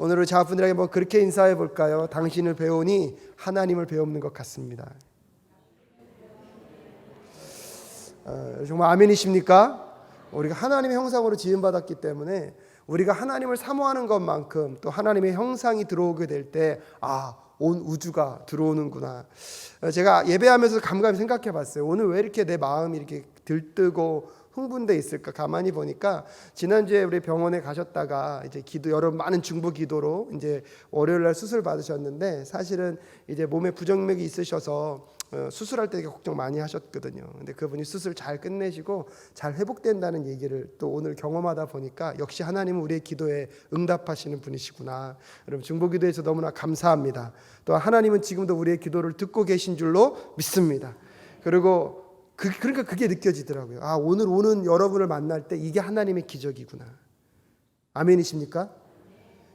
오늘 우리 자분들에게 뭐 그렇게 인사해 볼까요? 당신을 배우니 하나님을 배우는 것 같습니다. 정말 아멘이십니까? 우리가 하나님의 형상으로 지음받았기 때문에 우리가 하나님을 사모하는 것만큼 또 하나님의 형상이 들어오게 될 때 온 우주가 들어오는구나. 제가 예배하면서 감감히 생각해 봤어요. 오늘 왜 이렇게 내 마음이 이렇게 들뜨고 흥분돼 있을까? 가만히 보니까 지난주에 우리 병원에 가셨다가 이제 여러분 많은 중보 기도로 이제 월요일 날 수술 받으셨는데, 사실은 이제 몸에 부정맥이 있으셔서 수술할 때 되게 걱정 많이 하셨거든요. 근데 그분이 수술 잘 끝내시고 잘 회복된다는 얘기를 또 오늘 경험하다 보니까 역시 하나님은 우리의 기도에 응답하시는 분이시구나. 여러분 중보기도에서 너무나 감사합니다. 또 하나님은 지금도 우리의 기도를 듣고 계신 줄로 믿습니다. 그리고 그러니까 그게 느껴지더라고요. 오늘 오는 여러분을 만날 때 이게 하나님의 기적이구나. 아멘이십니까?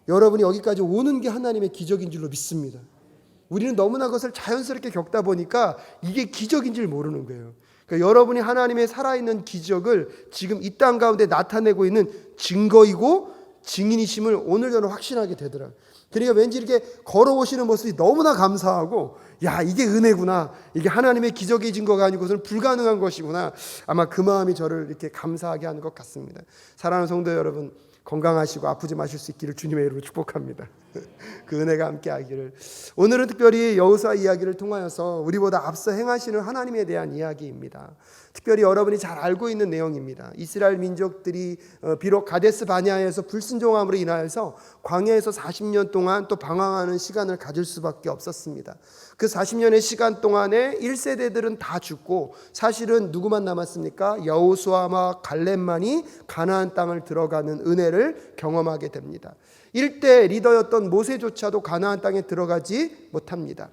여러분이 여기까지 오는 게 하나님의 기적인 줄로 믿습니다. 우리는 너무나 그것을 자연스럽게 겪다 보니까 이게 기적인 줄 모르는 거예요. 그러니까 여러분이 하나님의 살아있는 기적을 지금 이 땅 가운데 나타내고 있는 증거이고 증인이심을 오늘 저는 확신하게 되더라고요. 그러니까 왠지 이렇게 걸어오시는 모습이 너무나 감사하고, 이게 은혜구나, 이게 하나님의 기적의 증거가 아니고 그것은 불가능한 것이구나. 아마 그 마음이 저를 이렇게 감사하게 하는 것 같습니다. 사랑하는 성도 여러분, 건강하시고 아프지 마실 수 있기를 주님의 이름으로 축복합니다. 그 은혜가 함께하기를. 오늘은 특별히 여호수아 이야기를 통하여서 우리보다 앞서 행하시는 하나님에 대한 이야기입니다. 특별히 여러분이 잘 알고 있는 내용입니다. 이스라엘 민족들이 비록 가데스 바네아에서 불순종함으로 인하여서 광야에서 40년 동안 또 방황하는 시간을 가질 수밖에 없었습니다. 그 40년의 시간 동안에 1세대들은 다 죽고 사실은 누구만 남았습니까? 여호수아와 갈렙만이 가나안 땅을 들어가는 은혜를 경험하게 됩니다. 1대 리더였던 모세조차도 가나안 땅에 들어가지 못합니다.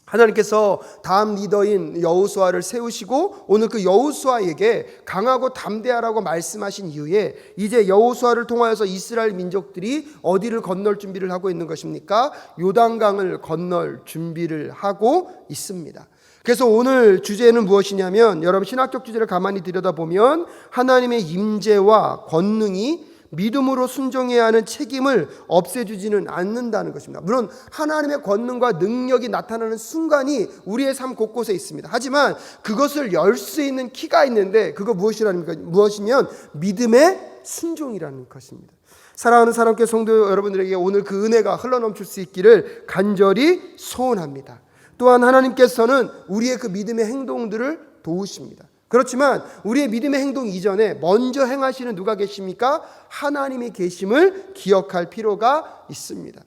하나님께서 다음 리더인 여호수아를 세우시고 오늘 그 여호수아에게 강하고 담대하라고 말씀하신 이후에 이제 여호수아를 통하여서 이스라엘 민족들이 어디를 건널 준비를 하고 있는 것입니까? 요단강을 건널 준비를 하고 있습니다. 그래서 오늘 주제는 무엇이냐면, 여러분 신학적 주제를 가만히 들여다보면 하나님의 임재와 권능이 믿음으로 순종해야 하는 책임을 없애주지는 않는다는 것입니다. 물론 하나님의 권능과 능력이 나타나는 순간이 우리의 삶 곳곳에 있습니다. 하지만 그것을 열 수 있는 키가 있는데, 그거 무엇이면 믿음의 순종이라는 것입니다. 사랑하는 사람께 성도 여러분들에게 오늘 그 은혜가 흘러넘칠 수 있기를 간절히 소원합니다. 또한 하나님께서는 우리의 그 믿음의 행동들을 도우십니다. 그렇지만 우리의 믿음의 행동 이전에 먼저 행하시는 누가 계십니까? 하나님이 계심을 기억할 필요가 있습니다.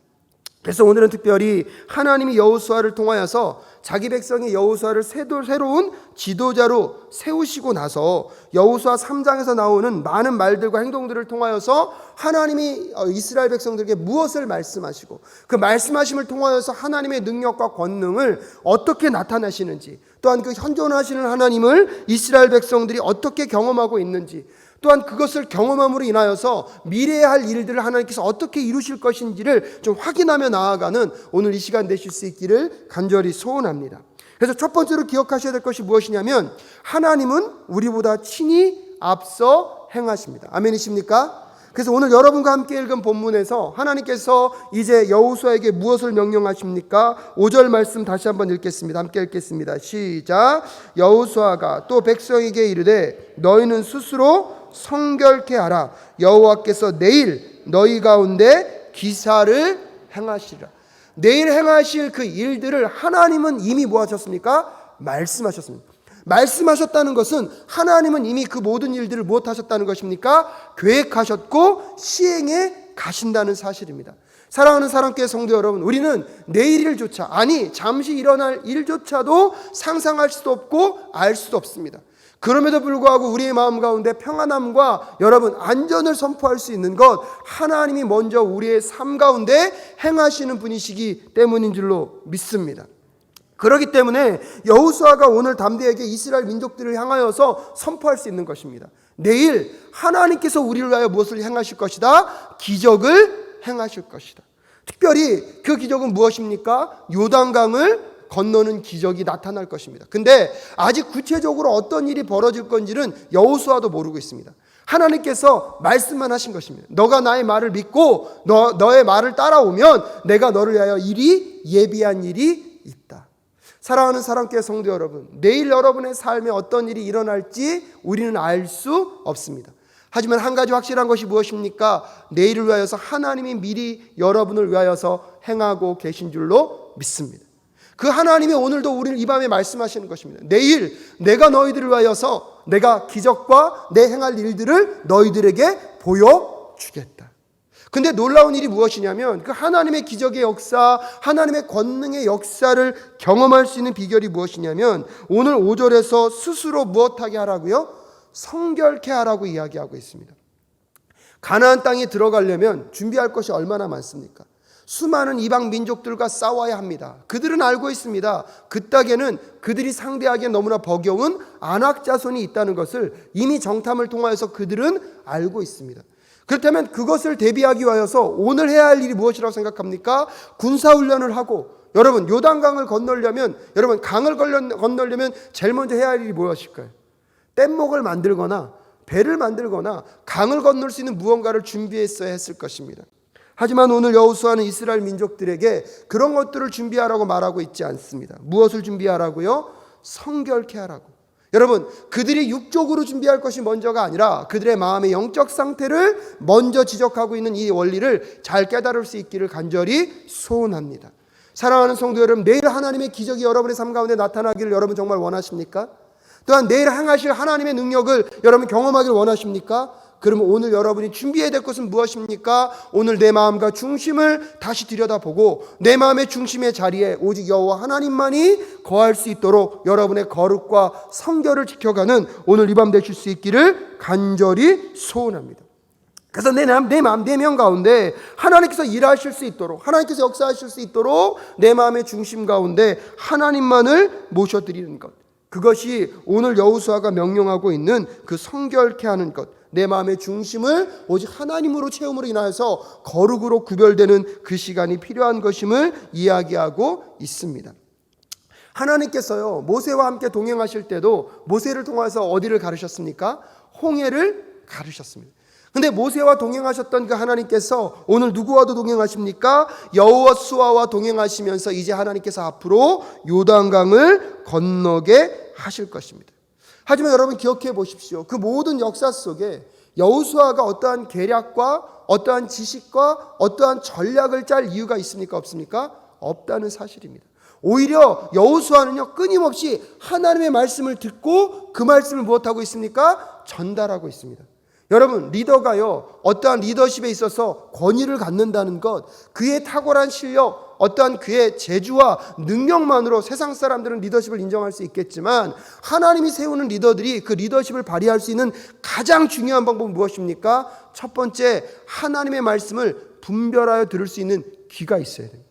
그래서 오늘은 특별히 하나님이 여호수아를 통하여서 자기 백성이 여호수아를 새로운 지도자로 세우시고 나서 여호수아 3장에서 나오는 많은 말들과 행동들을 통하여서 하나님이 이스라엘 백성들에게 무엇을 말씀하시고 그 말씀하심을 통하여서 하나님의 능력과 권능을 어떻게 나타내시는지, 또한 그 현존하시는 하나님을 이스라엘 백성들이 어떻게 경험하고 있는지, 또한 그것을 경험함으로 인하여서 미래에 할 일들을 하나님께서 어떻게 이루실 것인지를 좀 확인하며 나아가는 오늘 이 시간 되실 수 있기를 간절히 소원합니다. 그래서 첫 번째로 기억하셔야 될 것이 무엇이냐면, 하나님은 우리보다 친히 앞서 행하십니다. 아멘이십니까? 그래서 오늘 여러분과 함께 읽은 본문에서 하나님께서 이제 여호수아에게 무엇을 명령하십니까? 5절 말씀 다시 한번 읽겠습니다. 함께 읽겠습니다. 시작. 여호수아가 또 백성에게 이르되 너희는 스스로 성결케 하라. 여호와께서 내일 너희 가운데 기사를 행하시리라. 내일 행하실 그 일들을 하나님은 이미 뭐 하셨습니까? 말씀하셨습니다. 말씀하셨다는 것은 하나님은 이미 그 모든 일들을 무엇 하셨다는 것입니까? 계획하셨고 시행해 가신다는 사실입니다. 사랑하는 사람께 성도 여러분, 우리는 내일 일조차, 아니 잠시 일어날 일조차도 상상할 수도 없고 알 수도 없습니다. 그럼에도 불구하고 우리의 마음 가운데 평안함과 여러분 안전을 선포할 수 있는 것, 하나님이 먼저 우리의 삶 가운데 행하시는 분이시기 때문인 줄로 믿습니다. 그렇기 때문에 여호수아가 오늘 담대하게 이스라엘 민족들을 향하여서 선포할 수 있는 것입니다. 내일 하나님께서 우리를 위하여 무엇을 행하실 것이다? 기적을 행하실 것이다. 특별히 그 기적은 무엇입니까? 요단강을 건너는 기적이 나타날 것입니다. 근데 아직 구체적으로 어떤 일이 벌어질 건지는 여호수아도 모르고 있습니다. 하나님께서 말씀만 하신 것입니다. 너가 나의 말을 믿고 너의 말을 따라오면 내가 너를 위하여 예비한 일이 있다. 사랑하는 사랑교회 성도 여러분, 내일 여러분의 삶에 어떤 일이 일어날지 우리는 알 수 없습니다. 하지만 한 가지 확실한 것이 무엇입니까? 내일을 위하여서 하나님이 미리 여러분을 위하여서 행하고 계신 줄로 믿습니다. 그 하나님이 오늘도 우리를 이 밤에 말씀하시는 것입니다. 내일 내가 너희들을 위하여서 내가 기적과 내 행할 일들을 너희들에게 보여주겠다. 근데 놀라운 일이 무엇이냐면 그 하나님의 기적의 역사, 하나님의 권능의 역사를 경험할 수 있는 비결이 무엇이냐면 오늘 5절에서 스스로 무엇하게 하라고요? 성결케 하라고 이야기하고 있습니다. 가나안 땅에 들어가려면 준비할 것이 얼마나 많습니까? 수많은 이방 민족들과 싸워야 합니다. 그들은 알고 있습니다. 그 땅에는 그들이 상대하기에 너무나 버거운 안악 자손이 있다는 것을 이미 정탐을 통하여서 그들은 알고 있습니다. 그렇다면 그것을 대비하기 위하여서 오늘 해야 할 일이 무엇이라고 생각합니까? 군사훈련을 하고, 여러분 요단강을 건너려면, 여러분 강을 건너려면 제일 먼저 해야 할 일이 무엇일까요? 뗏목을 만들거나 배를 만들거나 강을 건널 수 있는 무언가를 준비했어야 했을 것입니다. 하지만 오늘 여호수아는 이스라엘 민족들에게 그런 것들을 준비하라고 말하고 있지 않습니다. 무엇을 준비하라고요? 성결케 하라고. 여러분, 그들이 육적으로 준비할 것이 먼저가 아니라 그들의 마음의 영적 상태를 먼저 지적하고 있는 이 원리를 잘 깨달을 수 있기를 간절히 소원합니다. 사랑하는 성도 여러분, 내일 하나님의 기적이 여러분의 삶 가운데 나타나기를 여러분 정말 원하십니까? 또한 내일 행하실 하나님의 능력을 여러분 경험하기를 원하십니까? 그러면 오늘 여러분이 준비해야 될 것은 무엇입니까? 오늘 내 마음과 중심을 다시 들여다보고 내 마음의 중심의 자리에 오직 여호와 하나님만이 거할 수 있도록 여러분의 거룩과 성결을 지켜가는 오늘 이 밤 되실 수 있기를 간절히 소원합니다. 그래서 내 마음 내면 가운데 하나님께서 일하실 수 있도록, 하나님께서 역사하실 수 있도록 내 마음의 중심 가운데 하나님만을 모셔드리는 것, 그것이 오늘 여호수아가 명령하고 있는 그 성결케 하는 것, 내 마음의 중심을 오직 하나님으로 채움으로 인하여서 거룩으로 구별되는 그 시간이 필요한 것임을 이야기하고 있습니다. 하나님께서요, 모세와 함께 동행하실 때도 모세를 통해서 어디를 가르셨습니까? 홍해를 가르셨습니다. 근데 모세와 동행하셨던 그 하나님께서 오늘 누구와도 동행하십니까? 여호수아와 동행하시면서 이제 하나님께서 앞으로 요단강을 건너게 하실 것입니다. 하지만 여러분 기억해 보십시오. 그 모든 역사 속에 여호수아가 어떠한 계략과 어떠한 지식과 어떠한 전략을 짤 이유가 있습니까? 없습니까? 없다는 사실입니다. 오히려 여호수아는요, 끊임없이 하나님의 말씀을 듣고 그 말씀을 무엇하고 있습니까? 전달하고 있습니다. 여러분, 리더가요, 어떠한 리더십에 있어서 권위를 갖는다는 것, 그의 탁월한 실력, 어떠한 그의 재주와 능력만으로 세상 사람들은 리더십을 인정할 수 있겠지만 하나님이 세우는 리더들이 그 리더십을 발휘할 수 있는 가장 중요한 방법은 무엇입니까? 첫 번째, 하나님의 말씀을 분별하여 들을 수 있는 귀가 있어야 됩니다.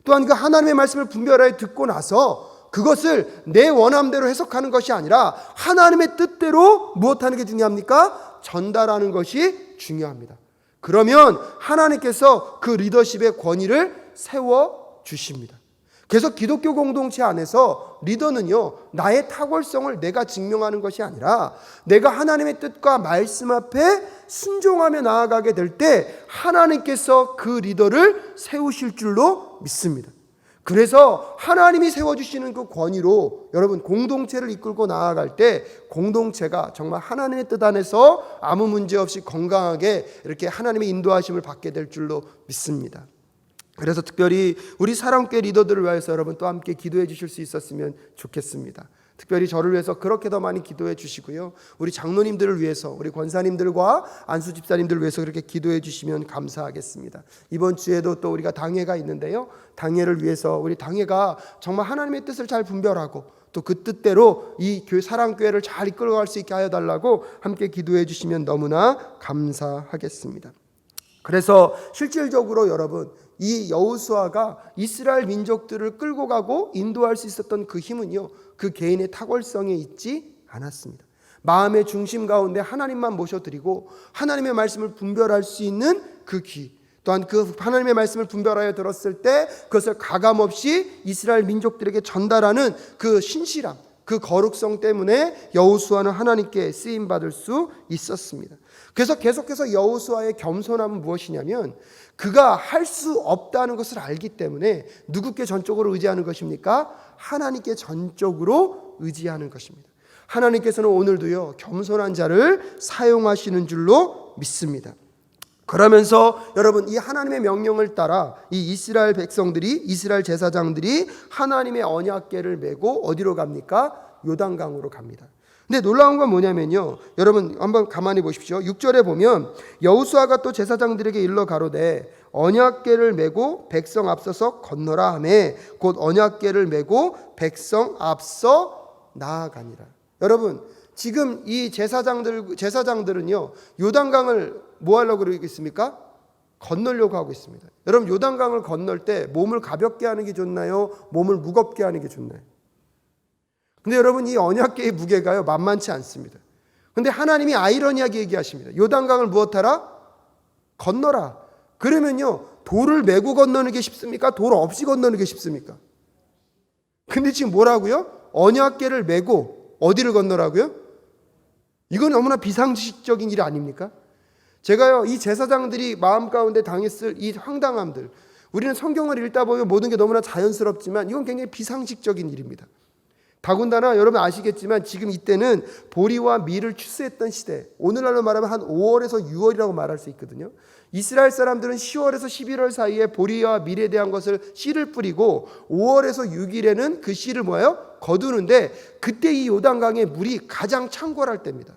또한 그 하나님의 말씀을 분별하여 듣고 나서 그것을 내 원함대로 해석하는 것이 아니라 하나님의 뜻대로 무엇하는 게 중요합니까? 전달하는 것이 중요합니다. 그러면 하나님께서 그 리더십의 권위를 세워주십니다. 그래서 기독교 공동체 안에서 리더는요, 나의 탁월성을 내가 증명하는 것이 아니라 내가 하나님의 뜻과 말씀 앞에 순종하며 나아가게 될 때 하나님께서 그 리더를 세우실 줄로 믿습니다. 그래서 하나님이 세워주시는 그 권위로 여러분 공동체를 이끌고 나아갈 때 공동체가 정말 하나님의 뜻 안에서 아무 문제 없이 건강하게 이렇게 하나님의 인도하심을 받게 될 줄로 믿습니다. 그래서 특별히 우리 사랑교회 리더들을 위해서 여러분 또 함께 기도해 주실 수 있었으면 좋겠습니다. 특별히 저를 위해서 그렇게 더 많이 기도해 주시고요, 우리 장로님들을 위해서, 우리 권사님들과 안수 집사님들을 위해서 그렇게 기도해 주시면 감사하겠습니다. 이번 주에도 또 우리가 당회가 있는데요, 당회를 위해서 우리 당회가 정말 하나님의 뜻을 잘 분별하고 또 그 뜻대로 이 사랑교회를 잘 이끌어갈 수 있게 하여 달라고 함께 기도해 주시면 너무나 감사하겠습니다. 그래서 실질적으로 여러분, 이 여호수아가 이스라엘 민족들을 끌고 가고 인도할 수 있었던 그 힘은요, 그 개인의 탁월성에 있지 않았습니다. 마음의 중심 가운데 하나님만 모셔드리고 하나님의 말씀을 분별할 수 있는 그 귀, 또한 그 하나님의 말씀을 분별하여 들었을 때 그것을 가감없이 이스라엘 민족들에게 전달하는 그 신실함, 그 거룩성 때문에 여호수아는 하나님께 쓰임 받을 수 있었습니다. 그래서 계속해서 여호수아의 겸손함은 무엇이냐면 그가 할 수 없다는 것을 알기 때문에 누구께 전적으로 의지하는 것입니까? 하나님께 전적으로 의지하는 것입니다. 하나님께서는 오늘도요 겸손한 자를 사용하시는 줄로 믿습니다. 그러면서 여러분 이 하나님의 명령을 따라 이 이스라엘 백성들이 이스라엘 제사장들이 하나님의 언약궤를 메고 어디로 갑니까? 요단강으로 갑니다. 근데 놀라운 건 뭐냐면요, 여러분 한번 가만히 보십시오. 6절에 보면 여호수아가 또 제사장들에게 일러 가로되 언약궤를 메고 백성 앞서서 건너라 하매 곧 언약궤를 메고 백성 앞서 나아가니라. 여러분 지금 이 제사장들은요 요단강을 뭐 하려고 그러겠습니까? 건너려고 하고 있습니다. 여러분 요단강을 건널 때 몸을 가볍게 하는 게 좋나요? 몸을 무겁게 하는 게 좋나요? 근데 여러분 이 언약궤의 무게가요 만만치 않습니다. 근데 하나님이 아이러니하게 얘기하십니다. 요단강을 무엇하라? 건너라. 그러면요 돌을 메고 건너는 게 쉽습니까? 돌 없이 건너는 게 쉽습니까? 근데 지금 뭐라고요? 언약궤를 메고 어디를 건너라고요? 이건 너무나 비상식적인 일 아닙니까? 제가요 이 제사장들이 마음 가운데 당했을 이 황당함들, 우리는 성경을 읽다 보면 모든 게 너무나 자연스럽지만 이건 굉장히 비상식적인 일입니다. 더군다나 여러분 아시겠지만 지금 이때는 보리와 밀을 추수했던 시대, 오늘날로 말하면 한 5월에서 6월이라고 말할 수 있거든요. 이스라엘 사람들은 10월에서 11월 사이에 보리와 밀에 대한 것을 씨를 뿌리고 5월에서 6일에는 그 씨를 뭐예요? 거두는데 그때 이 요단강의 물이 가장 창궐할 때입니다.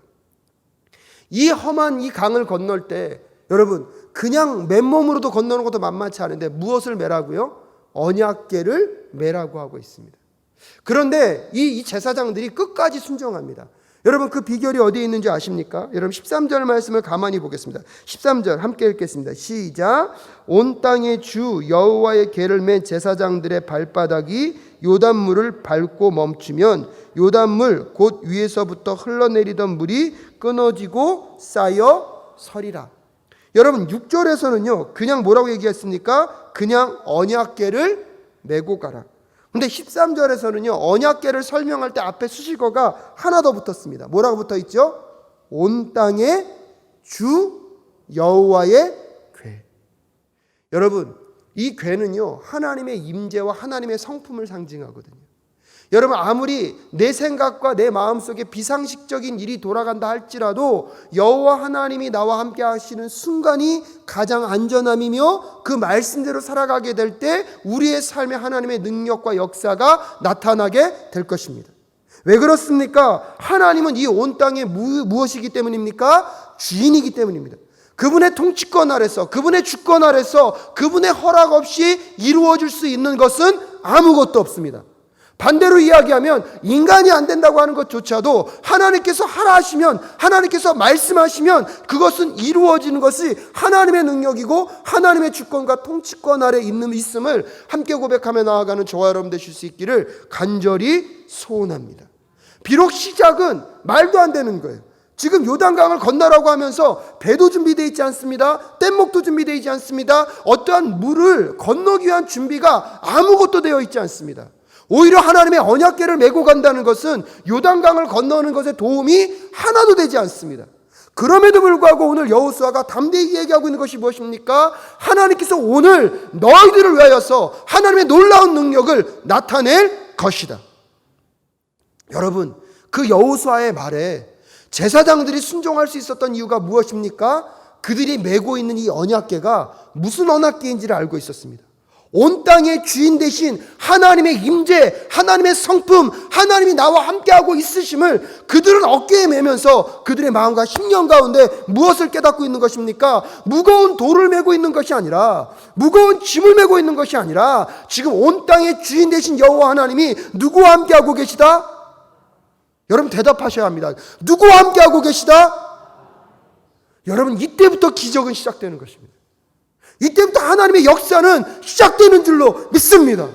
이 험한 이 강을 건널 때 여러분 그냥 맨몸으로도 건너는 것도 만만치 않은데 무엇을 메라고요? 언약궤를 메라고 하고 있습니다. 그런데 이 제사장들이 끝까지 순종합니다. 여러분 그 비결이 어디에 있는지 아십니까? 여러분 13절 말씀을 가만히 보겠습니다. 13절 함께 읽겠습니다. 시작. 온 땅의 주 여호와의 궤를 맨 제사장들의 발바닥이 요단물을 밟고 멈추면 요단물 곧 위에서부터 흘러내리던 물이 끊어지고 쌓여 서리라. 여러분 6절에서는요 그냥 뭐라고 얘기했습니까? 그냥 언약궤를 메고 가라. 근데 13절에서는요 언약궤를 설명할 때 앞에 수식어가 하나 더 붙었습니다. 뭐라고 붙어 있죠? 온 땅의 주 여호와의 궤. 여러분 이 궤는요 하나님의 임재와 하나님의 성품을 상징하거든요. 여러분 아무리 내 생각과 내 마음속에 비상식적인 일이 돌아간다 할지라도 여호와 하나님이 나와 함께 하시는 순간이 가장 안전함이며 그 말씀대로 살아가게 될 때 우리의 삶에 하나님의 능력과 역사가 나타나게 될 것입니다. 왜 그렇습니까? 하나님은 이 온 땅의 무엇이기 때문입니까? 주인이기 때문입니다. 그분의 통치권 아래서, 그분의 주권 아래서 그분의 허락 없이 이루어질 수 있는 것은 아무것도 없습니다. 반대로 이야기하면 인간이 안 된다고 하는 것조차도 하나님께서 하라 하시면, 하나님께서 말씀하시면 그것은 이루어지는 것이 하나님의 능력이고 하나님의 주권과 통치권 아래 있음을 함께 고백하며 나아가는 저와 여러분 되실 수 있기를 간절히 소원합니다. 비록 시작은 말도 안 되는 거예요. 지금 요단강을 건너라고 하면서 배도 준비되어 있지 않습니다. 뗏목도 준비되어 있지 않습니다. 어떠한 물을 건너기 위한 준비가 아무것도 되어 있지 않습니다. 오히려 하나님의 언약궤를 메고 간다는 것은 요단강을 건너는 것에 도움이 하나도 되지 않습니다. 그럼에도 불구하고 오늘 여호수아가 담대히 얘기하고 있는 것이 무엇입니까? 하나님께서 오늘 너희들을 위하여서 하나님의 놀라운 능력을 나타낼 것이다. 여러분 그 여호수아의 말에 제사장들이 순종할 수 있었던 이유가 무엇입니까? 그들이 메고 있는 이 언약궤가 무슨 언약궤인지를 알고 있었습니다. 온 땅의 주인 되신 하나님의 임재, 하나님의 성품, 하나님이 나와 함께하고 있으심을 그들은 어깨에 메면서 그들의 마음과 심령 가운데 무엇을 깨닫고 있는 것입니까? 무거운 돌을 메고 있는 것이 아니라, 무거운 짐을 메고 있는 것이 아니라 지금 온 땅의 주인 되신 여호와 하나님이 누구와 함께하고 계시다? 여러분 대답하셔야 합니다. 누구와 함께하고 계시다? 여러분 이때부터 기적은 시작되는 것입니다. 이때부터 하나님의 역사는 시작되는 줄로 믿습니다.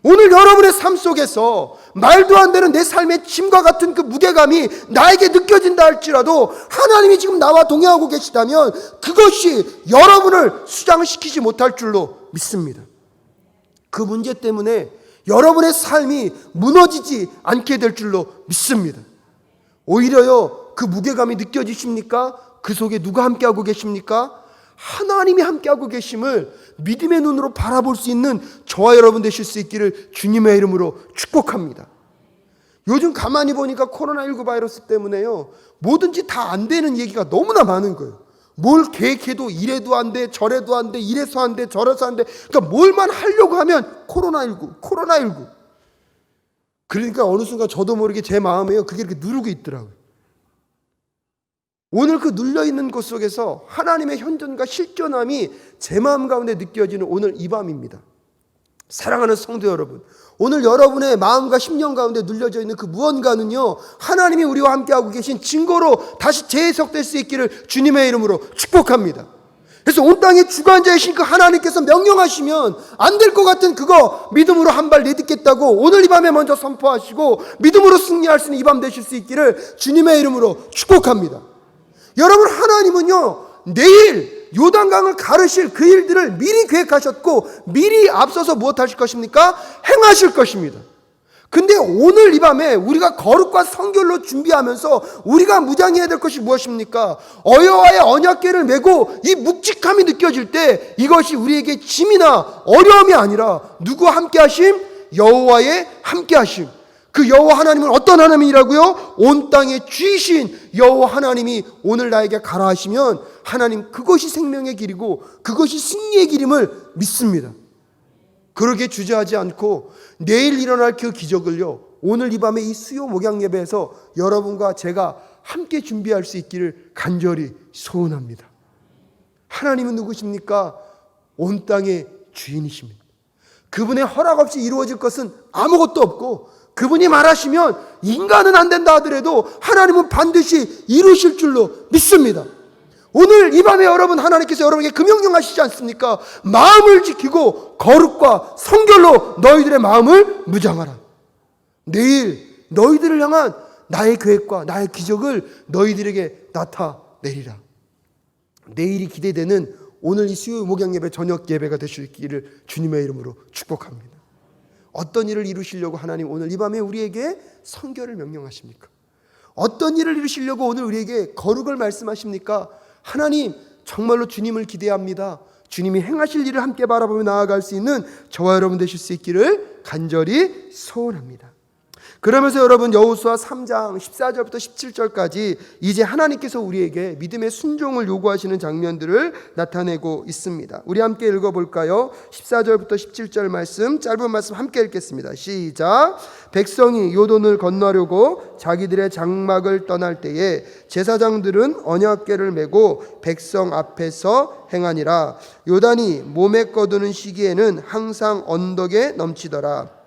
오늘 여러분의 삶 속에서 말도 안 되는 내 삶의 짐과 같은 그 무게감이 나에게 느껴진다 할지라도 하나님이 지금 나와 동행하고 계시다면 그것이 여러분을 수장시키지 못할 줄로 믿습니다. 그 문제 때문에 여러분의 삶이 무너지지 않게 될 줄로 믿습니다. 오히려요, 그 무게감이 느껴지십니까? 그 속에 누가 함께하고 계십니까? 하나님이 함께하고 계심을 믿음의 눈으로 바라볼 수 있는 저와 여러분 되실 수 있기를 주님의 이름으로 축복합니다. 요즘 가만히 보니까 코로나19 바이러스 때문에요, 뭐든지 다 안 되는 얘기가 너무나 많은 거예요. 뭘 계획해도 이래도 안 돼, 저래도 안 돼, 이래서 안 돼, 저래서 안 돼. 그러니까 뭘만 하려고 하면 코로나19. 그러니까 어느 순간 저도 모르게 제 마음에요, 그게 이렇게 누르고 있더라고요. 오늘 그 눌려있는 곳 속에서 하나님의 현존과 실존함이 제 마음 가운데 느껴지는 오늘 이 밤입니다. 사랑하는 성도 여러분, 오늘 여러분의 마음과 심령 가운데 눌려져 있는 그 무언가는요, 하나님이 우리와 함께하고 계신 증거로 다시 재해석될 수 있기를 주님의 이름으로 축복합니다. 그래서 온 땅의 주관자이신 그 하나님께서 명령하시면 안 될 것 같은 그거 믿음으로 한 발 내딛겠다고 오늘 이 밤에 먼저 선포하시고 믿음으로 승리할 수 있는 이 밤 되실 수 있기를 주님의 이름으로 축복합니다. 여러분, 하나님은요, 내일 요단강을 가르실 그 일들을 미리 계획하셨고 미리 앞서서 무엇하실 것입니까? 행하실 것입니다. 근데 오늘 이 밤에 우리가 거룩과 성결로 준비하면서 우리가 무장해야 될 것이 무엇입니까? 여호와의 언약궤를 메고 이 묵직함이 느껴질 때 이것이 우리에게 짐이나 어려움이 아니라 누구와 함께하심? 여호와의 함께하심. 그 여호와 하나님은 어떤 하나님이라고요? 온 땅의 주이신 여호와 하나님이 오늘 나에게 가라 하시면 하나님, 그것이 생명의 길이고 그것이 승리의 길임을 믿습니다. 그러게 주저하지 않고 내일 일어날 그 기적을요, 오늘 이 밤에 이 수요 목양 예배에서 여러분과 제가 함께 준비할 수 있기를 간절히 소원합니다. 하나님은 누구십니까? 온 땅의 주인이십니다. 그분의 허락 없이 이루어질 것은 아무것도 없고, 그분이 말하시면 인간은 안 된다 하더라도 하나님은 반드시 이루실 줄로 믿습니다. 오늘 이 밤에 여러분, 하나님께서 여러분에게 그 명령하시지 않습니까? 마음을 지키고 거룩과 성결로 너희들의 마음을 무장하라. 내일 너희들을 향한 나의 계획과 나의 기적을 너희들에게 나타내리라. 내일이 기대되는 오늘 이 수요 목양 예배 저녁 예배가 되시기를 주님의 이름으로 축복합니다. 어떤 일을 이루시려고 하나님 오늘 이 밤에 우리에게 성결을 명령하십니까? 어떤 일을 이루시려고 오늘 우리에게 거룩을 말씀하십니까? 하나님, 정말로 주님을 기대합니다. 주님이 행하실 일을 함께 바라보며 나아갈 수 있는 저와 여러분 되실 수 있기를 간절히 소원합니다. 그러면서 여러분, 여호수아 3장 14절부터 17절까지 이제 하나님께서 우리에게 믿음의 순종을 요구하시는 장면들을 나타내고 있습니다. 우리 함께 읽어볼까요? 14절부터 17절 말씀, 짧은 말씀 함께 읽겠습니다. 시작. 백성이 요돈을 건너려고 자기들의 장막을 떠날 때에 제사장들은 언약궤를 메고 백성 앞에서 행하니라. 요단이 몸에 꺼두는 시기에는 항상 언덕에 넘치더라.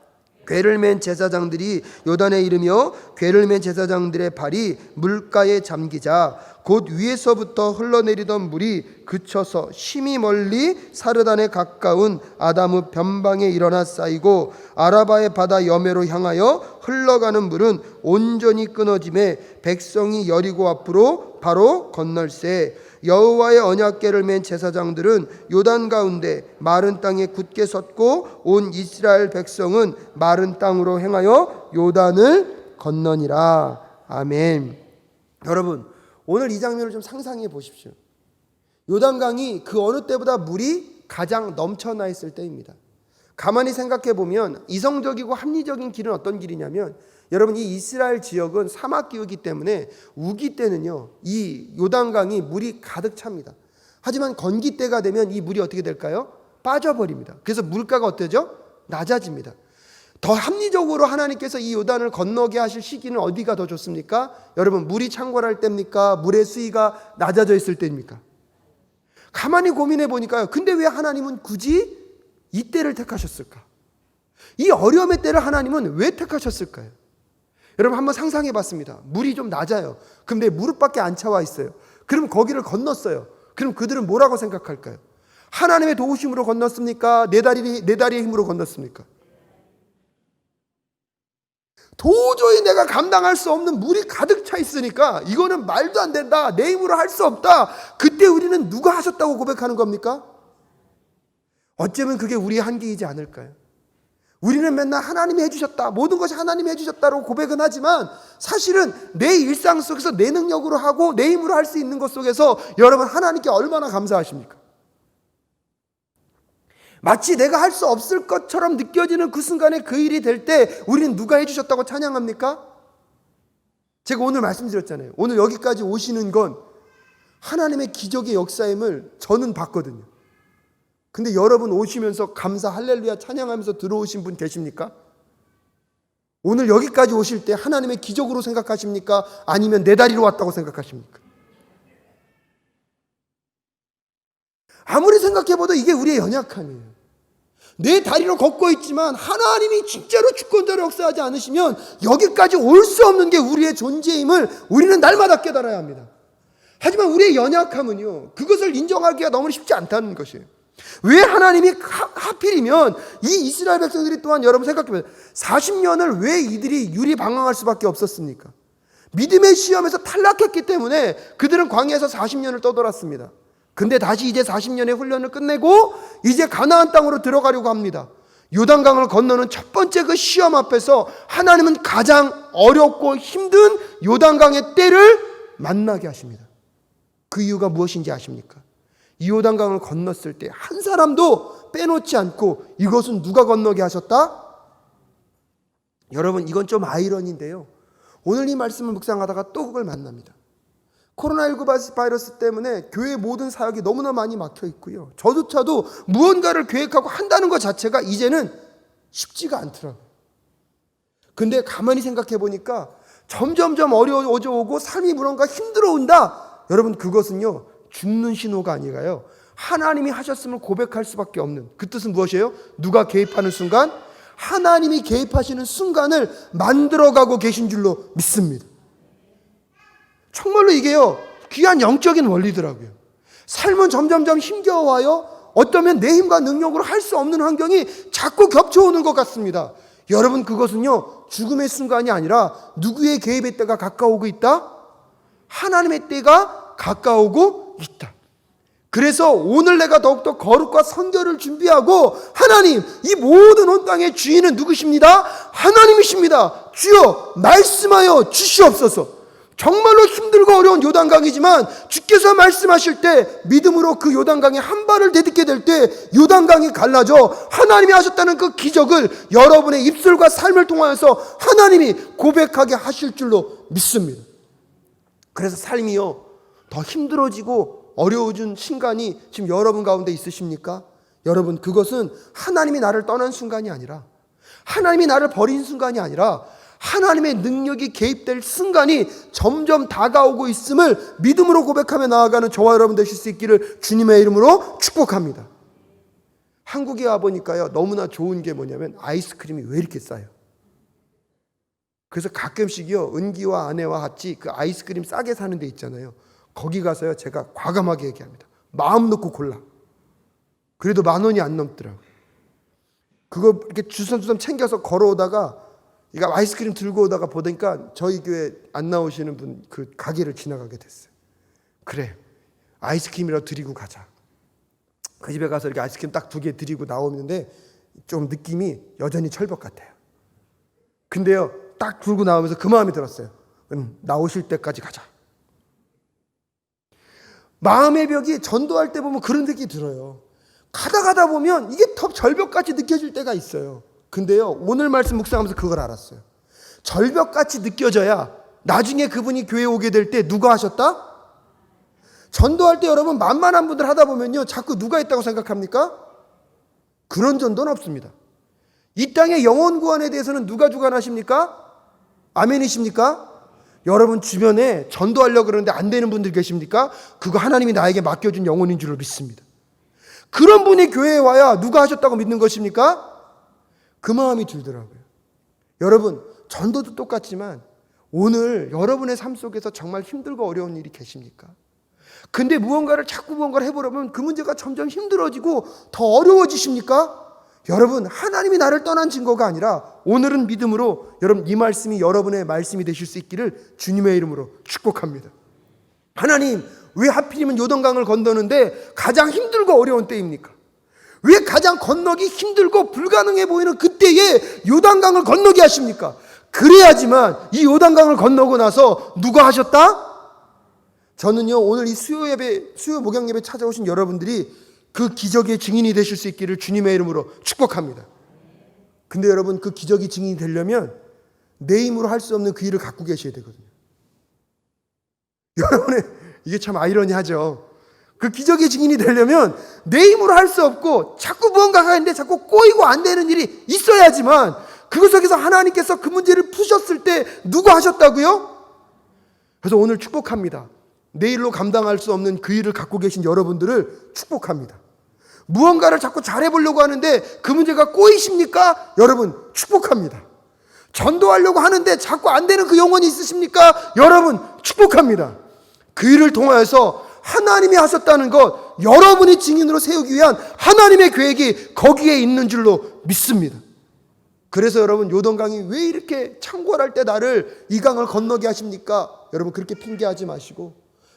궤를 맨 제사장들이 요단에 이르며 궤를 맨 제사장들의 발이 물가에 잠기자 곧 위에서부터 흘러내리던 물이 그쳐서 심히 멀리 사르단에 가까운 아다무 변방에 일어나 쌓이고 아라바의 바다 여매로 향하여 흘러가는 물은 온전히 끊어짐에 백성이 여리고 앞으로 바로 건널세. 여호와의 언약궤를 맨 제사장들은 요단 가운데 마른 땅에 굳게 섰고 온 이스라엘 백성은 마른 땅으로 행하여 요단을 건너니라. 아멘. 여러분, 오늘 이 장면을 좀 상상해 보십시오. 요단강이 그 어느 때보다 물이 가장 넘쳐나 있을 때입니다. 가만히 생각해 보면 이성적이고 합리적인 길은 어떤 길이냐면, 여러분, 이 이스라엘 지역은 사막 기후이기 때문에 우기 때는요, 이 요단강이 물이 가득 찹니다. 하지만 건기 때가 되면 이 물이 어떻게 될까요? 빠져버립니다. 그래서 물가가 어때죠? 낮아집니다. 더 합리적으로 하나님께서 이 요단을 건너게 하실 시기는 어디가 더 좋습니까? 여러분, 물이 창궐할 때입니까? 물의 수위가 낮아져 있을 때입니까? 가만히 고민해 보니까요, 근데 왜 하나님은 굳이 이때를 택하셨을까? 이 어려움의 때를 하나님은 왜 택하셨을까요? 여러분, 한번 상상해 봤습니다. 물이 좀 낮아요. 근데 무릎밖에 안 차와 있어요. 그럼 거기를 건넜어요. 그럼 그들은 뭐라고 생각할까요? 하나님의 도우심으로 건넜습니까? 내 다리의 힘으로 건넜습니까? 도저히 내가 감당할 수 없는 물이 가득 차 있으니까 이거는 말도 안 된다, 내 힘으로 할 수 없다. 그때 우리는 누가 하셨다고 고백하는 겁니까? 어쩌면 그게 우리의 한계이지 않을까요? 우리는 맨날 하나님이 해주셨다, 모든 것이 하나님이 해주셨다고 고백은 하지만 사실은 내 일상 속에서 내 능력으로 하고 내 힘으로 할 수 있는 것 속에서 여러분 하나님께 얼마나 감사하십니까? 마치 내가 할 수 없을 것처럼 느껴지는 그 순간에 그 일이 될 때 우리는 누가 해주셨다고 찬양합니까? 제가 오늘 말씀드렸잖아요. 오늘 여기까지 오시는 건 하나님의 기적의 역사임을 저는 봤거든요. 근데 여러분 오시면서 감사 할렐루야 찬양하면서 들어오신 분 계십니까? 오늘 여기까지 오실 때 하나님의 기적으로 생각하십니까? 아니면 내 다리로 왔다고 생각하십니까? 아무리 생각해봐도 이게 우리의 연약함이에요. 내 다리로 걷고 있지만 하나님이 진짜로 주권자로 역사하지 않으시면 여기까지 올 수 없는 게 우리의 존재임을 우리는 날마다 깨달아야 합니다. 하지만 우리의 연약함은요, 그것을 인정하기가 너무 쉽지 않다는 것이에요. 왜 하나님이 하필이면 이 이스라엘 백성들이 또한 여러분 생각해보세요. 40년을 왜 이들이 유리방황할 수밖에 없었습니까? 믿음의 시험에서 탈락했기 때문에 그들은 광야에서 40년을 떠돌았습니다. 근데 다시 이제 40년의 훈련을 끝내고 이제 가나안 땅으로 들어가려고 합니다. 요단강을 건너는 첫 번째 그 시험 앞에서 하나님은 가장 어렵고 힘든 요단강의 때를 만나게 하십니다. 그 이유가 무엇인지 아십니까? 이 요단강을 건넜을 때 한 사람도 빼놓지 않고 이것은 누가 건너게 하셨다? 여러분, 이건 좀 아이러니인데요, 오늘 이 말씀을 묵상하다가 또 그걸 만납니다. 코로나19 바이러스 때문에 교회 모든 사역이 너무나 많이 막혀 있고요, 저조차도 무언가를 계획하고 한다는 것 자체가 이제는 쉽지가 않더라고요. 근데 가만히 생각해 보니까 점점점 어려워져 오고 삶이 무언가 힘들어 온다. 여러분, 그것은요 죽는 신호가 아니라요, 하나님이 하셨음을 고백할 수밖에 없는, 그 뜻은 무엇이에요? 누가 개입하는 순간? 하나님이 개입하시는 순간을 만들어가고 계신 줄로 믿습니다. 정말로 이게요 귀한 영적인 원리더라고요. 삶은 점점점 힘겨워요. 어쩌면 내 힘과 능력으로 할 수 없는 환경이 자꾸 겹쳐오는 것 같습니다. 여러분, 그것은요 죽음의 순간이 아니라 누구의 개입의 때가 가까우고 있다? 하나님의 때가 가까우고 있다. 그래서 오늘 내가 더욱더 거룩과 선결을 준비하고, 하나님, 이 모든 온 땅의 주인은 누구십니다? 하나님이십니다. 주여 말씀하여 주시옵소서. 정말로 힘들고 어려운 요단강이지만 주께서 말씀하실 때 믿음으로 그 요단강에 한 발을 내딛게 될 때 요단강이 갈라져 하나님이 하셨다는 그 기적을 여러분의 입술과 삶을 통하여서 하나님이 고백하게 하실 줄로 믿습니다. 그래서 삶이요 더 힘들어지고 어려워진 순간이 지금 여러분 가운데 있으십니까? 여러분, 그것은 하나님이 나를 떠난 순간이 아니라, 하나님이 나를 버린 순간이 아니라 하나님의 능력이 개입될 순간이 점점 다가오고 있음을 믿음으로 고백하며 나아가는 저와 여러분 되실 수 있기를 주님의 이름으로 축복합니다. 한국에 와보니까요 너무나 좋은 게 뭐냐면 아이스크림이 왜 이렇게 싸요? 그래서 가끔씩요 은기와 아내와 같이 그 아이스크림 싸게 사는 데 있잖아요. 거기 가서요 제가 과감하게 얘기합니다. 마음 놓고 골라. 그래도 10,000원이 안 넘더라고요. 그거 이렇게 주섬주섬 챙겨서 걸어오다가 이거 아이스크림 들고 오다가 보니까 저희 교회 안 나오시는 분 그 가게를 지나가게 됐어요. 그래, 아이스크림이라도 드리고 가자. 그 집에 가서 이렇게 아이스크림 딱 2개 드리고 나오는데 좀 느낌이 여전히 철벽 같아요. 근데요 딱 들고 나오면서 그 마음이 들었어요. 나오실 때까지 가자. 마음의 벽이 전도할 때 보면 그런 느낌이 들어요. 가다 보면 이게 더 절벽같이 느껴질 때가 있어요. 근데요 오늘 말씀 묵상하면서 그걸 알았어요. 절벽같이 느껴져야 나중에 그분이 교회에 오게 될 때 누가 하셨다? 전도할 때 여러분 만만한 분들 하다 보면요 자꾸 누가 있다고 생각합니까? 그런 전도는 없습니다. 이 땅의 영혼 구원에 대해서는 누가 주관하십니까? 아멘이십니까? 여러분 주변에 전도하려고 그러는데 안 되는 분들 계십니까? 그거 하나님이 나에게 맡겨준 영혼인 줄로 믿습니다. 그런 분이 교회에 와야 누가 하셨다고 믿는 것입니까? 그 마음이 들더라고요. 여러분, 전도도 똑같지만 오늘 여러분의 삶 속에서 정말 힘들고 어려운 일이 계십니까? 근데 자꾸 무언가를 해보려면 그 문제가 점점 힘들어지고 더 어려워지십니까? 여러분, 하나님이 나를 떠난 증거가 아니라 오늘은 믿음으로 여러분 이 말씀이 여러분의 말씀이 되실 수 있기를 주님의 이름으로 축복합니다. 하나님, 왜 하필이면 요단강을 건너는데 가장 힘들고 어려운 때입니까? 왜 가장 건너기 힘들고 불가능해 보이는 그때에 요단강을 건너게 하십니까? 그래야지만 이 요단강을 건너고 나서 누가 하셨다? 저는요, 오늘 이 수요 목양 예배 찾아오신 여러분들이 그 기적의 증인이 되실 수 있기를 주님의 이름으로 축복합니다. 근데 여러분, 그 기적의 증인이 되려면 내 힘으로 할 수 없는 그 일을 갖고 계셔야 되거든요. 여러분의 이게 참 아이러니하죠. 그 기적의 증인이 되려면 내 힘으로 할 수 없고 자꾸 무언가가 있는데 자꾸 꼬이고 안 되는 일이 있어야지만 그것 속에서 하나님께서 그 문제를 푸셨을 때 누가 하셨다고요? 그래서 오늘 축복합니다. 내 일로 감당할 수 없는 그 일을 갖고 계신 여러분들을 축복합니다. 무언가를 자꾸 잘해보려고 하는데 그 문제가 꼬이십니까? 여러분 축복합니다. 전도하려고 하는데 자꾸 안 되는 그 영혼이 있으십니까? 여러분 축복합니다. 그 일을 통하여서 하나님이 하셨다는 것, 여러분이 증인으로 세우기 위한 하나님의 계획이 거기에 있는 줄로 믿습니다. 그래서 여러분, 요단강이 왜 이렇게 창궐할 때 나를 이 강을 건너게 하십니까? 여러분 그렇게 핑계하지 마시고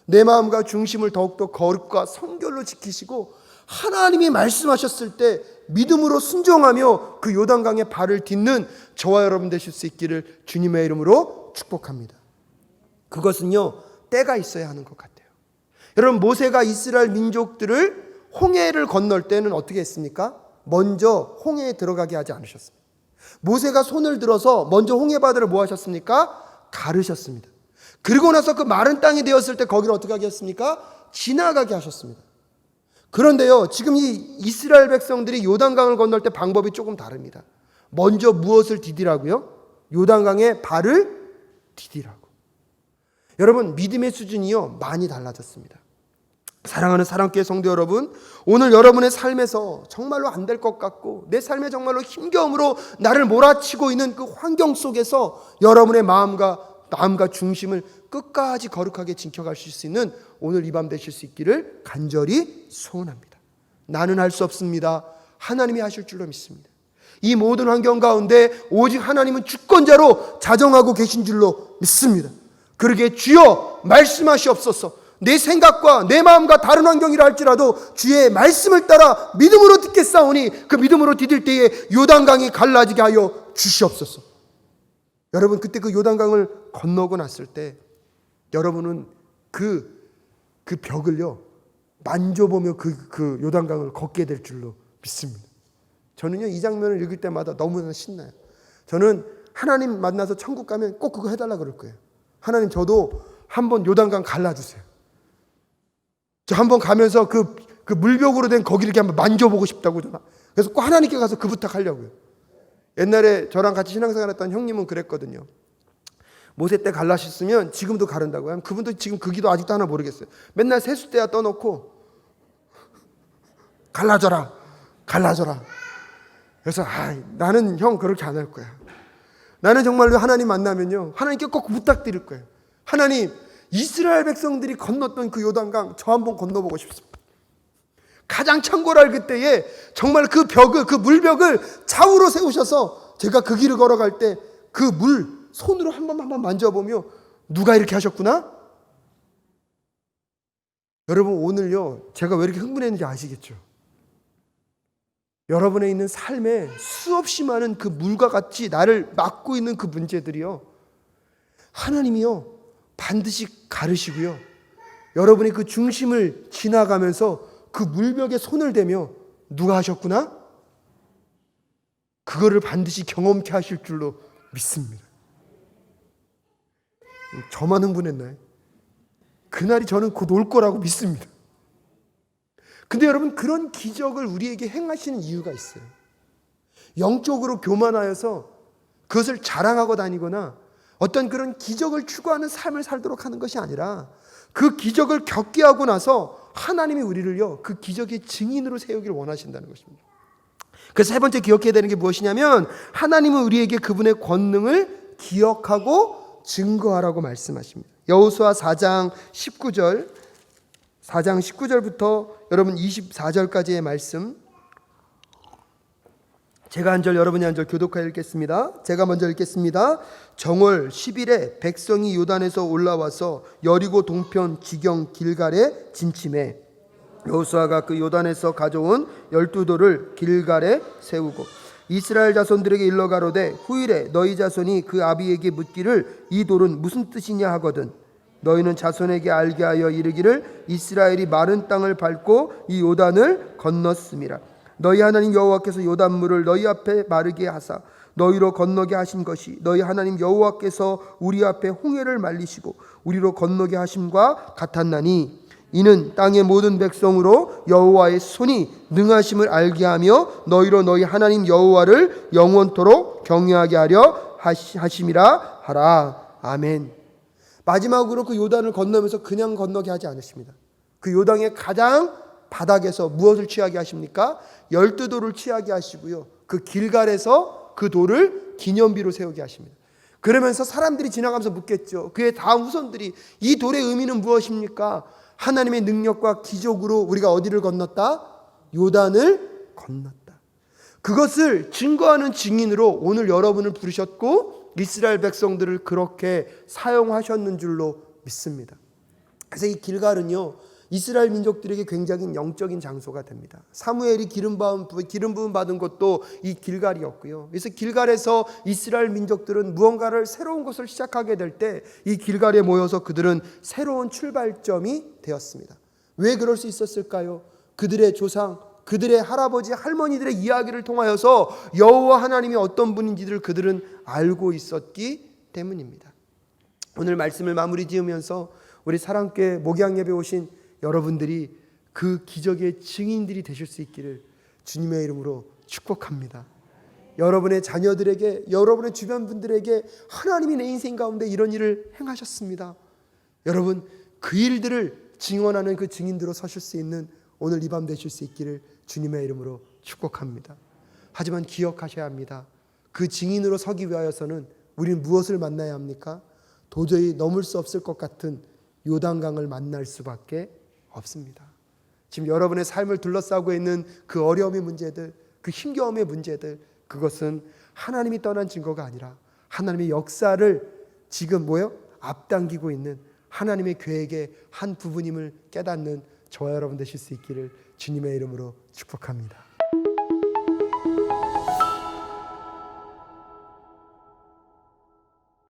내 마음과 중심을 더욱더 거룩과 성결로 지키시고 하나님이 말씀하셨을 때 믿음으로 순종하며 그 요단강에 발을 딛는 저와 여러분 되실 수 있기를 주님의 이름으로 축복합니다. 그것은요, 때가 있어야 하는 것 같아요. 여러분, 모세가 이스라엘 민족들을 홍해를 건널 때는 어떻게 했습니까? 먼저 홍해에 들어가게 하지 않으셨습니다. 모세가 손을 들어서 먼저 홍해바다를 뭐 하셨습니까? 가르셨습니다. 그리고 나서 그 마른 땅이 되었을 때 거기를 어떻게 하게 했습니까? 지나가게 하셨습니다. 그런데요, 지금 이 이스라엘 백성들이 요단강을 건널 때 방법이 조금 다릅니다. 먼저 무엇을 디디라고요? 요단강에 발을 디디라고. 여러분, 믿음의 수준이요 많이 달라졌습니다. 사랑하는 사랑교회 성도 여러분, 오늘 여러분의 삶에서 정말로 안 될 것 같고 내 삶에 정말로 힘겨움으로 나를 몰아치고 있는 그 환경 속에서 여러분의 마음과 중심을 끝까지 거룩하게 지켜가실 수 있는 오늘 이 밤 되실 수 있기를 간절히 소원합니다. 나는 할 수 없습니다. 하나님이 하실 줄로 믿습니다. 이 모든 환경 가운데 오직 하나님은 주권자로 자정하고 계신 줄로 믿습니다. 그러기에 주여 말씀하시옵소서. 내 생각과 내 마음과 다른 환경이라 할지라도 주의 말씀을 따라 믿음으로 듣겠사오니 그 믿음으로 디딜 때에 요단강이 갈라지게 하여 주시옵소서. 여러분, 그때 그 요단강을 건너고 났을 때 여러분은 그 벽을요 만져보며 그 요단강을 걷게 될 줄로 믿습니다. 저는요 이 장면을 읽을 때마다 너무나 신나요. 저는 하나님 만나서 천국 가면 꼭 그거 해달라 그럴 거예요. 하나님, 저도 한번 요단강 갈라주세요. 저 한번 가면서 그 물벽으로 된 거기를 이렇게 한번 만져보고 싶다고. 그래서 꼭 하나님께 가서 그 부탁하려고요. 옛날에 저랑 같이 신앙생활했던 형님은 그랬거든요. 모세 때 갈라셨으면 지금도 가른다고요. 그분도 지금 그 기도 아직도 하나 모르겠어요. 맨날 세숫대야 떠놓고 갈라져라. 그래서 나는 형 그렇게 안 할 거야. 나는 정말로 하나님 만나면요 하나님께 꼭 부탁드릴 거예요. 하나님, 이스라엘 백성들이 건넜던 그 요단강 저 한번 건너보고 싶습니다. 가장 창궐할 그때에 정말 그 물벽을 좌우로 세우셔서 제가 그 길을 걸어갈 때 그 물 손으로 한 번만 만져보며 누가 이렇게 하셨구나? 여러분, 오늘요 제가 왜 이렇게 흥분했는지 아시겠죠? 여러분의 있는 삶에 수없이 많은 그 물과 같이 나를 막고 있는 그 문제들이요 하나님이요 반드시 가르시고요 여러분이 그 중심을 지나가면서 그 물벽에 손을 대며 누가 하셨구나? 그거를 반드시 경험케 하실 줄로 믿습니다. 저만 흥분했나요? 그날이 저는 곧 올 거라고 믿습니다. 근데 여러분, 그런 기적을 우리에게 행하시는 이유가 있어요. 영적으로 교만하여서 그것을 자랑하고 다니거나 어떤 그런 기적을 추구하는 삶을 살도록 하는 것이 아니라 그 기적을 겪게 하고 나서 하나님이 우리를요 그 기적의 증인으로 세우기를 원하신다는 것입니다. 그래서 세 번째 기억해야 되는 게 무엇이냐면 하나님은 우리에게 그분의 권능을 기억하고 증거하라고 말씀하십니다. 여호수아 4장 19절부터 여러분 24절까지의 말씀, 제가 한 절 여러분이 한 절 교독하여 읽겠습니다. 제가 먼저 읽겠습니다. 정월 10일에 백성이 요단에서 올라와서 여리고 동편 기경 길갈에 진침해 여호수아가 그 요단에서 가져온 12돌을 길갈에 세우고 이스라엘 자손들에게 일러 가로되 후일에 너희 자손이 그 아비에게 묻기를 이 돌은 무슨 뜻이냐 하거든 너희는 자손에게 알게 하여 이르기를 이스라엘이 마른 땅을 밟고 이 요단을 건넜음이라. 너희 하나님 여호와께서 요단물을 너희 앞에 마르게 하사 너희로 건너게 하신 것이 너희 하나님 여호와께서 우리 앞에 홍해를 말리시고 우리로 건너게 하심과 같았나니 이는 땅의 모든 백성으로 여호와의 손이 능하심을 알게 하며 너희로 너희 하나님 여호와를 영원토록 경외하게 하려 하심이라 하라. 아멘. 마지막으로 그 요단을 건너면서 그냥 건너게 하지 않으십니다. 그 요단의 가장 바닥에서 무엇을 취하게 하십니까? 12돌을 취하게 하시고요. 그 길갈에서 그 돌을 기념비로 세우게 하십니다. 그러면서 사람들이 지나가면서 묻겠죠. 그의 다음 후손들이 이 돌의 의미는 무엇입니까? 하나님의 능력과 기적으로 우리가 어디를 건넜다? 요단을 건넜다. 그것을 증거하는 증인으로 오늘 여러분을 부르셨고 이스라엘 백성들을 그렇게 사용하셨는 줄로 믿습니다. 그래서 이 길갈은요 이스라엘 민족들에게 굉장히 영적인 장소가 됩니다. 사무엘이 기름 부음 받은 것도 이 길갈이었고요. 그래서 길갈에서 이스라엘 민족들은 무언가를 새로운 것을 시작하게 될 때 이 길갈에 모여서 그들은 새로운 출발점이 되었습니다. 왜 그럴 수 있었을까요? 그들의 조상, 그들의 할아버지, 할머니들의 이야기를 통하여서 여호와 하나님이 어떤 분인지를 그들은 알고 있었기 때문입니다. 오늘 말씀을 마무리 지으면서 우리 사랑교회 목양 예배 오신 여러분들이 그 기적의 증인들이 되실 수 있기를 주님의 이름으로 축복합니다. 여러분의 자녀들에게, 여러분의 주변 분들에게 하나님이 내 인생 가운데 이런 일을 행하셨습니다. 여러분 그 일들을 증언하는 그 증인들로 서실 수 있는 오늘 이 밤 되실 수 있기를 주님의 이름으로 축복합니다. 하지만 기억하셔야 합니다. 그 증인으로 서기 위하여서는 우리는 무엇을 만나야 합니까? 도저히 넘을 수 없을 것 같은 요단강을 만날 수밖에 없습니다. 지금 여러분의 삶을 둘러싸고 있는 그 어려움의 문제들, 그 힘겨움의 문제들, 그것은 하나님이 떠난 증거가 아니라 하나님의 역사를 지금 앞당기고 있는 하나님의 계획의 한 부분임을 깨닫는 저와 여러분 되실 수 있기를 주님의 이름으로 축복합니다.